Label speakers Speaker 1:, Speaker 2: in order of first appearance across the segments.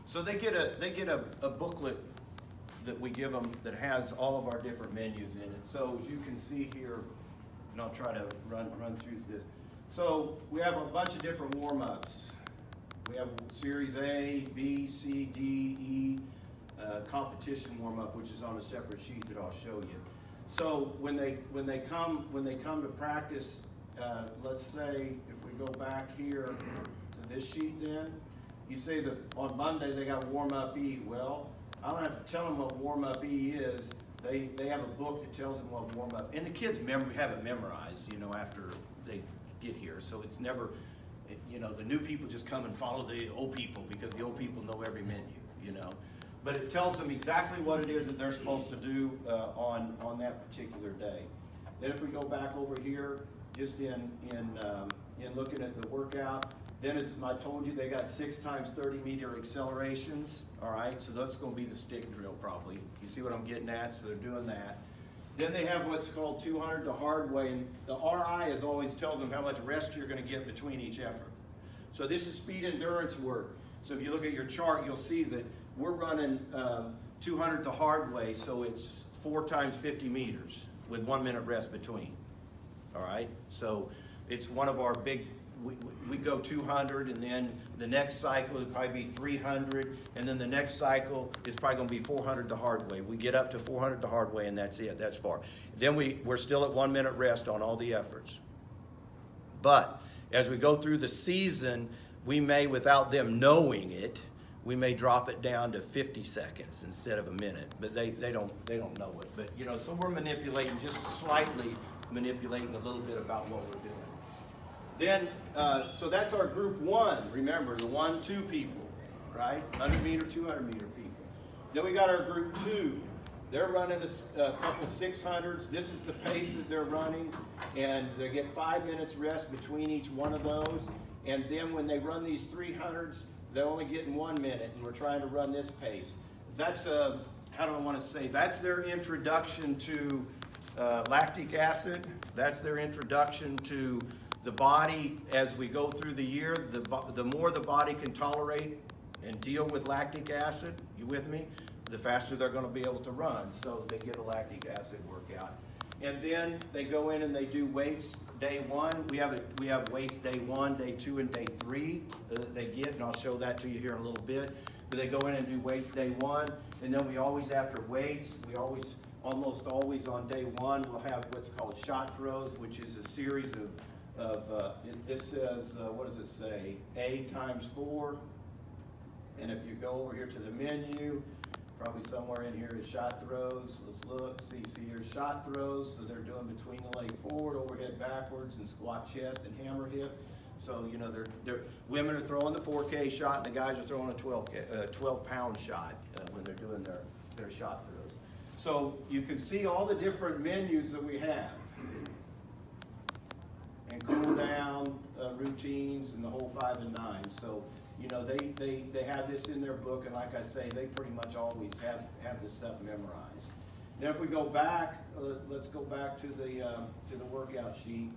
Speaker 1: So they get a booklet that we give them that has all of our different menus in it. So as you can see here, and I'll try to run through this. So we have a bunch of different warm-ups. We have Series A, B, C, D, E, competition warm-up, which is on a separate sheet that I'll show you. So when they come to practice, let's say if we go back here to this sheet, then you say that on Monday they got warm-up E. Well, I don't have to tell them what warm-up E is. They have a book that tells them what warm-up, and the kids have it memorized, after they get here. So it's never, the new people just come and follow the old people because the old people know every menu, But it tells them exactly what it is that they're supposed to do on that particular day. Then if we go back over here, just in looking at the workout, then as I told you, they got 6 times 30-meter accelerations. All right, so that's going to be the stick drill probably. You see what I'm getting at? So they're doing that. Then they have what's called 200 to hard way, and the RI always tells them how much rest you're going to get between each effort. So this is speed endurance work. So if you look at your chart, you'll see that we're running 200 the hard way, so it's 4 times 50 meters with 1 minute rest between. All right, so it's one of our big, we go 200, and then the next cycle would probably be 300, and then the next cycle is probably going to be 400 the hard way. We get up to 400 the hard way, and that's it, that's far. Then we're still at 1 minute rest on all the efforts. But as we go through the season, we may, without them knowing it, we may drop it down to 50 seconds instead of a minute, but they don't know it. But so we're manipulating, just slightly manipulating a little bit about what we're doing. Then, so that's our group 1. Remember, the 1-2 people, right? 100 meter, 200 meter people. Then we got our group 2. They're running a couple 600s. This is the pace that they're running, and they get 5 minutes rest between each one of those. And then when they run these 300s, they're only getting 1 minute, and we're trying to run this pace. That's how do I want to say? That's their introduction to lactic acid. That's their introduction to the body as we go through the year. The more the body can tolerate and deal with lactic acid, you with me? The faster they're going to be able to run. So they get a lactic acid workout. And then they go in and they do weights day 1. We have weights day 1, day 2, and day 3 they get, and I'll show that to you here in a little bit. But they go in and do weights day 1, and then we always, after weights, almost always on day 1, we'll have what's called shot throws, which is a series this says, what does it say? A times 4. And if you go over here to the menu, probably somewhere in here is shot throws. Let's look, see here's shot throws. So they're doing between the leg forward, overhead backwards, and squat chest and hammer hip. So, women are throwing the 4K shot, and the guys are throwing a 12-pound shot when they're doing their shot throws. So you can see all the different menus that we have. And cool down routines and the whole 5 and 9. So, they have this in their book, and like I say, they pretty much always have this stuff memorized. Now, if we go back, let's go back to the workout sheet.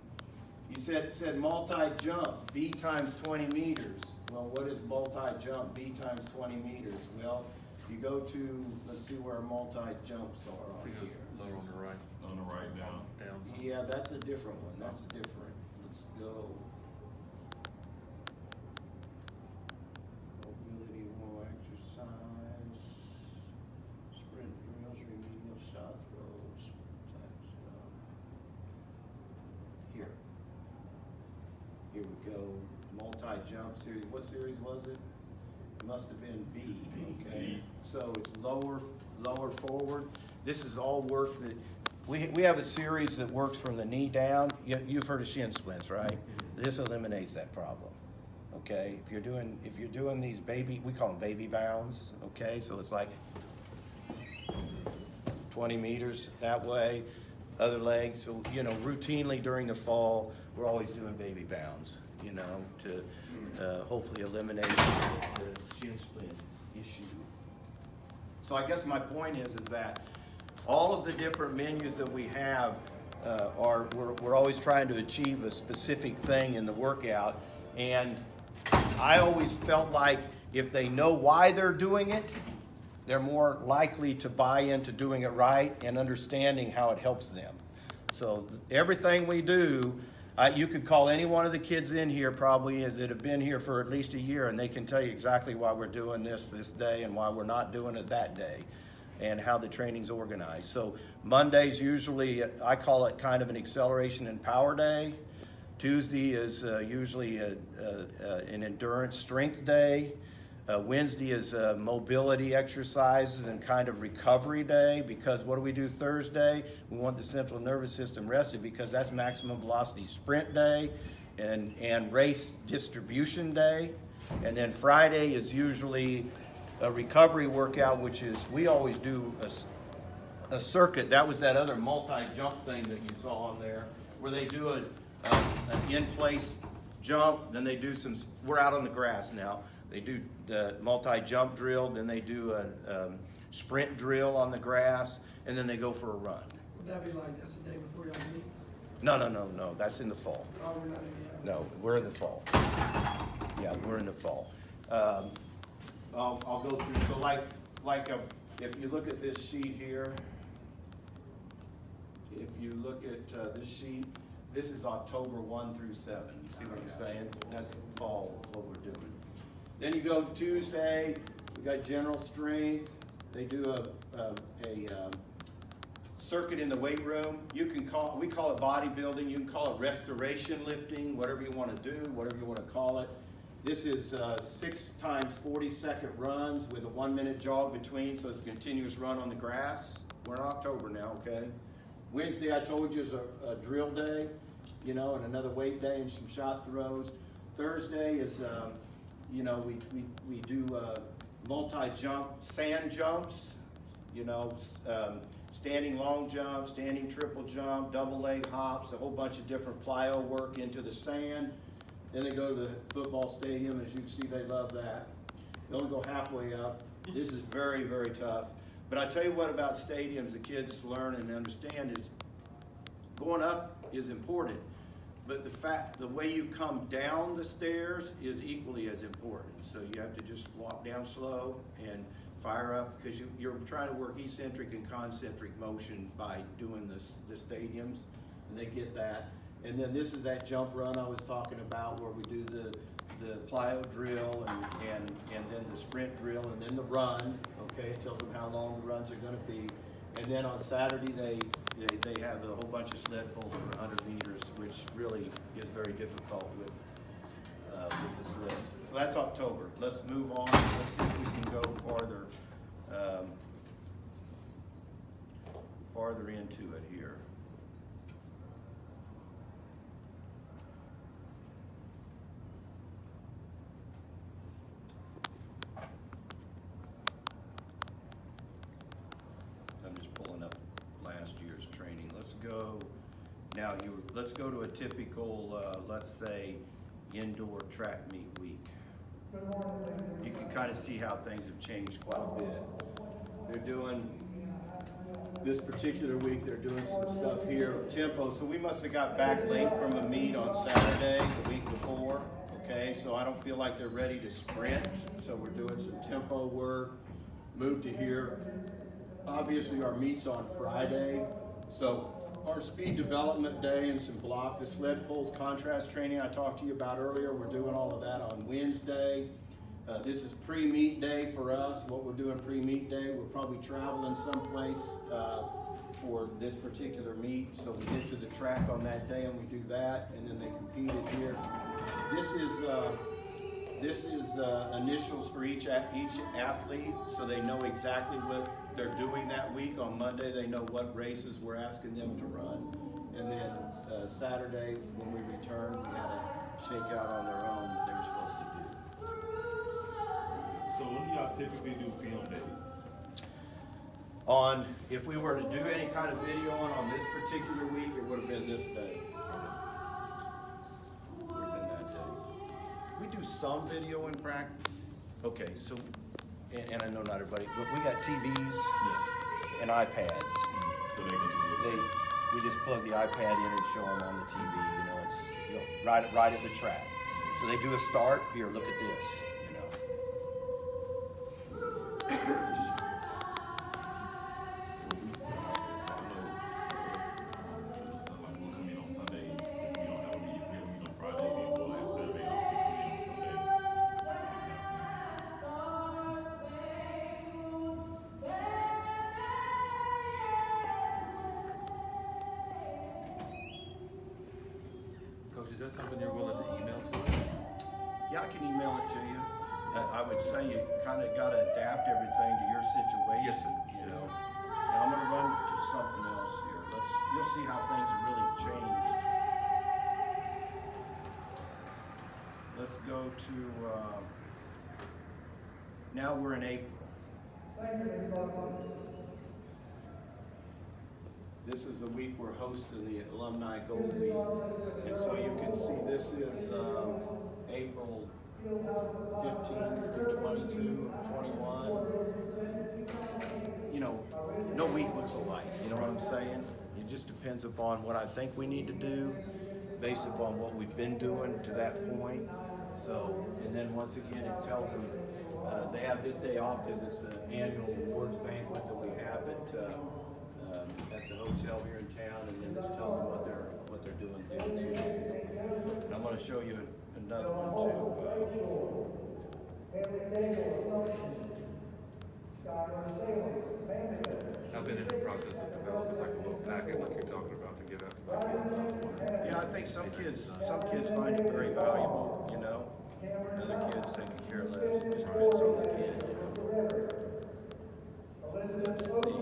Speaker 1: You said multi-jump, B times 20 meters. Well, what is multi-jump, B times 20 meters? Well, you go to, let's see where our multi-jumps are on here.
Speaker 2: Lower on the right.
Speaker 3: On the right, down.
Speaker 1: Yeah, that's a different one. That's a different. Let's go. Mobility wall exercise. Sprint drills, remedial shot throws. Here we go. Multi-jump series. What series was it? It must have been B. Okay. So it's lower forward. This is all work that we have a series that works from the knee down. You've heard of shin splints, right? This eliminates that problem. Okay. If you're doing these we call them baby bounds. Okay. So it's like 20 meters that way. Other legs. So routinely during the fall, we're always doing baby bounds. To hopefully eliminate the shin splint issue. So I guess my point is that all of the different menus that we have we're always trying to achieve a specific thing in the workout, and I always felt like If they know why they're doing it, they're more likely to buy into doing it right and understanding how it helps them. So everything we do, you could call any one of the kids in here probably that have been here for at least a year, and they can tell you exactly why we're doing this day and why we're not doing it that day, and how the training's organized. So Monday's usually, I call it kind of an acceleration and power day. Tuesday is usually an endurance strength day. Wednesday is mobility exercises and kind of recovery day, because what do we do Thursday? We want the central nervous system rested, because that's maximum velocity sprint day and race distribution day. And then Friday is usually a recovery workout, which is, we always do a circuit. That was that other multi-jump thing that you saw on there, where they do an in-place jump, then they do some, we're out on the grass now. They do the multi-jump drill, then they do a sprint drill on the grass, and then they go for a run.
Speaker 2: Would that be like, that's the day before y'all meet?
Speaker 1: No, that's in the fall.
Speaker 2: Oh, we're not in yet.
Speaker 1: No, we're in the fall. Yeah, we're in the fall. I'll go through, so if you look at this sheet here, if you look at this sheet, this is October 1 through 7. You see what I'm saying? That's fall, what we're doing. Then you go Tuesday, we got general strength. They do a circuit in the weight room. We call it bodybuilding. You can call it restoration lifting, whatever you want to do, whatever you want to call it. This is 6 times 40-second runs with a 1-minute jog between, so it's a continuous run on the grass. We're in October now, okay? Wednesday, I told you, is a drill day, you know, and another weight day and some shot throws. Thursday is, you know, we do multi-jump sand jumps, you know, standing long jump, standing triple jump, double leg hops, a whole bunch of different plyo work into the sand. Then they go to the football stadium. As you can see, they love that. They only go halfway up. This is very, very tough. But I tell you what about stadiums the kids learn and understand is going up is important. But the way you come down the stairs is equally as important. So you have to just walk down slow and fire up, because you're trying to work eccentric and concentric motion by doing the stadiums, and they get that. And then this is that jump run I was talking about, where we do the plyo drill and then the sprint drill and then the run. Okay, it tells them how long the runs are going to be. And then on Saturday they have a whole bunch of sled pulls for 100 meters, which really is very difficult with the sleds. So that's October. Let's move on. Let's see if we can go farther into it here. I'm just pulling up last year's training. Let's go now. Let's go to a typical, let's say, indoor track meet week. You can kind of see how things have changed quite a bit. They're doing, this particular week, they're doing some stuff here, tempo. So we must have got back late from a meet on Saturday, the week before. Okay, so I don't feel like they're ready to sprint. So we're doing some tempo work, move to here. Obviously our meet's on Friday. So our speed development day and some block, the sled pulls contrast training I talked to you about earlier, we're doing all of that on Wednesday. This is pre-meet day for us. What we're doing pre-meet day, we're probably traveling someplace for this particular meet. So we get to the track on that day and we do that, and then they competed here. This is initials for each athlete, so they know exactly what they're doing that week. On Monday, they know what races we're asking them to run. And then Saturday, when we return, we had a shakeout on their own that they were supposed to do.
Speaker 3: So when do y'all typically do film days?
Speaker 1: If we were to do any kind of video on this particular week, it would have been this day. Would have been that day. We do some video in practice. Okay, so, and I know not everybody, but we got TVs and iPads.
Speaker 3: So they can just do it.
Speaker 1: We just plug the iPad in and show them on the TV. You know, it's right at the track. So they do a start. Here, look at this. You know,
Speaker 4: that something you're willing to email to us?
Speaker 1: Yeah, I can email it to you. I would say you kind of got to adapt everything to your situation.
Speaker 4: Yes, sir.
Speaker 1: You
Speaker 4: Yes,
Speaker 1: know.
Speaker 4: sir.
Speaker 1: Now I'm going to run to something else here. You'll see how things have really changed. Let's go to. Now we're in April. This is the week we're hosting the Alumni Gold Week. And so you can see this is April 15 through 22 or 21. You know, no week looks alike, you know what I'm saying? It just depends upon what I think we need to do based upon what we've been doing to that point. So, and then once again, it tells them they have this day off because it's an annual awards banquet that we have at the hotel here in town, and then this tells them what they're doing then too. And I'm going to show you another one too.
Speaker 4: I've been in the process of developing like a little packet like you're talking about to give out to my kids.
Speaker 1: Yeah, I think some kids find it very valuable, you know. Other kids they could care less. It just depends on the kid. Let's see.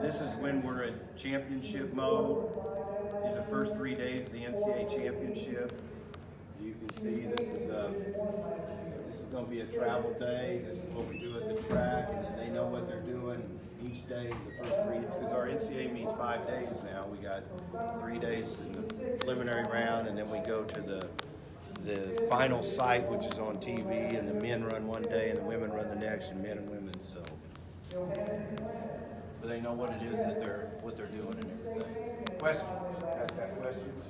Speaker 1: This is when we're in championship mode. These are the first 3 days of the NCAA championship. You can see this is going to be a travel day. This is what we do at the track, and then they know what they're doing each day. The first 3 days, because our NCAA meets 5 days now. We got 3 days in the preliminary round, and then we go to the final site, which is on TV, and the men run one day, and the women run the next, and men and women. So, but they know what it is that they're doing and everything. Questions? Got questions?